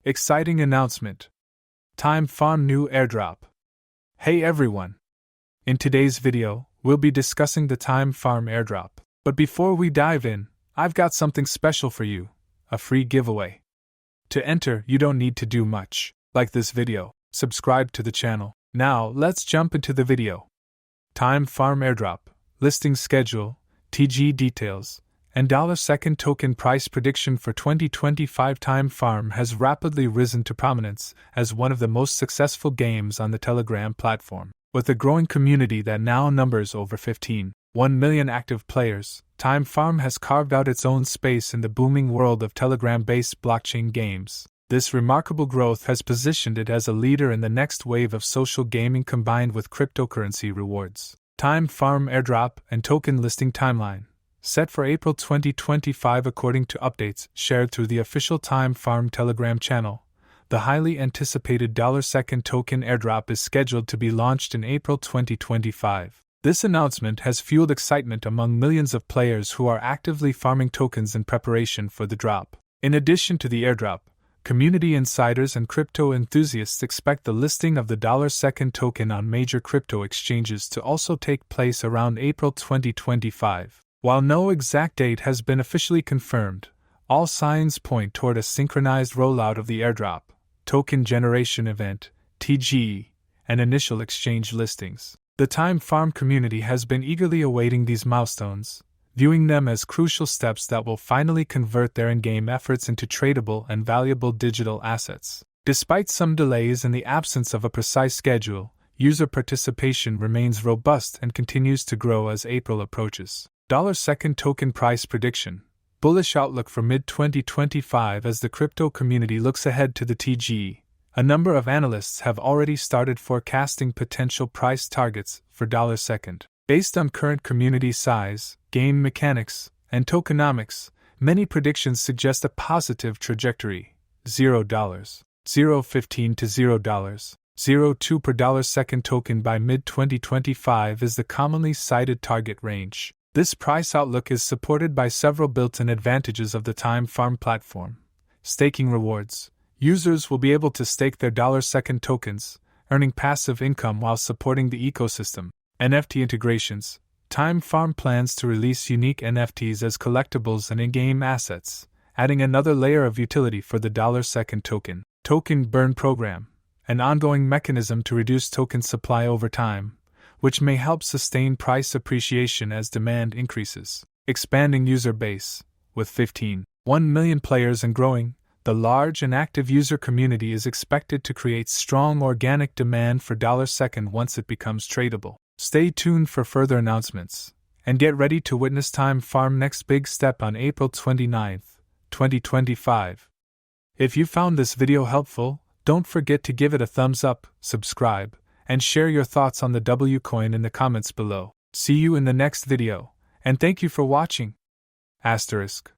Exciting announcement. Time Farm new airdrop. Hey everyone! In today's video, we'll be discussing the Time Farm Airdrop. But before we dive in, I've got something special for you, a free giveaway. To enter, you don't need to do much. Like this video, subscribe to the channel. Now, let's jump into the video. Time Farm Airdrop, listing schedule, TG details, and $2 token price prediction for 2025. Time Farm has rapidly risen to prominence as one of the most successful games on the Telegram platform. With a growing community that now numbers over 1 million active players, Time Farm has carved out its own space in the booming world of Telegram-based blockchain games. This remarkable growth has positioned it as a leader in the next wave of social gaming combined with cryptocurrency rewards. Time Farm Airdrop and token listing timeline. Set for April 2025 according to updates shared through the official Time Farm Telegram channel. The highly anticipated $2 token airdrop is scheduled to be launched in April 2025. This announcement has fueled excitement among millions of players who are actively farming tokens in preparation for the drop. In addition to the airdrop, community insiders and crypto enthusiasts expect the listing of the $2 token on major crypto exchanges to also take place around April 2025. While no exact date has been officially confirmed, all signs point toward a synchronized rollout of the airdrop, token generation event, TGE, and initial exchange listings. The Time Farm community has been eagerly awaiting these milestones, viewing them as crucial steps that will finally convert their in-game efforts into tradable and valuable digital assets. Despite some delays and the absence of a precise schedule, user participation remains robust and continues to grow as April approaches. $2 token price prediction. Bullish outlook for mid-2025 as the crypto community looks ahead to the TGE. A number of analysts have already started forecasting potential price targets for $2. Based on current community size, game mechanics, and tokenomics, many predictions suggest a positive trajectory. $0, $0.15 to $0, $0.2 per $2 token by mid-2025 is the commonly cited target range. This price outlook is supported by several built-in advantages of the Time Farm platform. Staking rewards. Users will be able to stake their $2 tokens, earning passive income while supporting the ecosystem. NFT integrations. Time Farm plans to release unique NFTs as collectibles and in-game assets, adding another layer of utility for the $2 token. Token burn program. An ongoing mechanism to reduce token supply over time, which may help sustain price appreciation as demand increases. Expanding user base. With 1 million players and growing, the large and active user community is expected to create strong organic demand for $2 once it becomes tradable. Stay tuned for further announcements, and get ready to witness Time Farm's next big step on April 29, 2025. If you found this video helpful, don't forget to give it a thumbs up, subscribe, and share your thoughts on the W coin in the comments below. See you in the next video, and thank you for watching. Asterisk.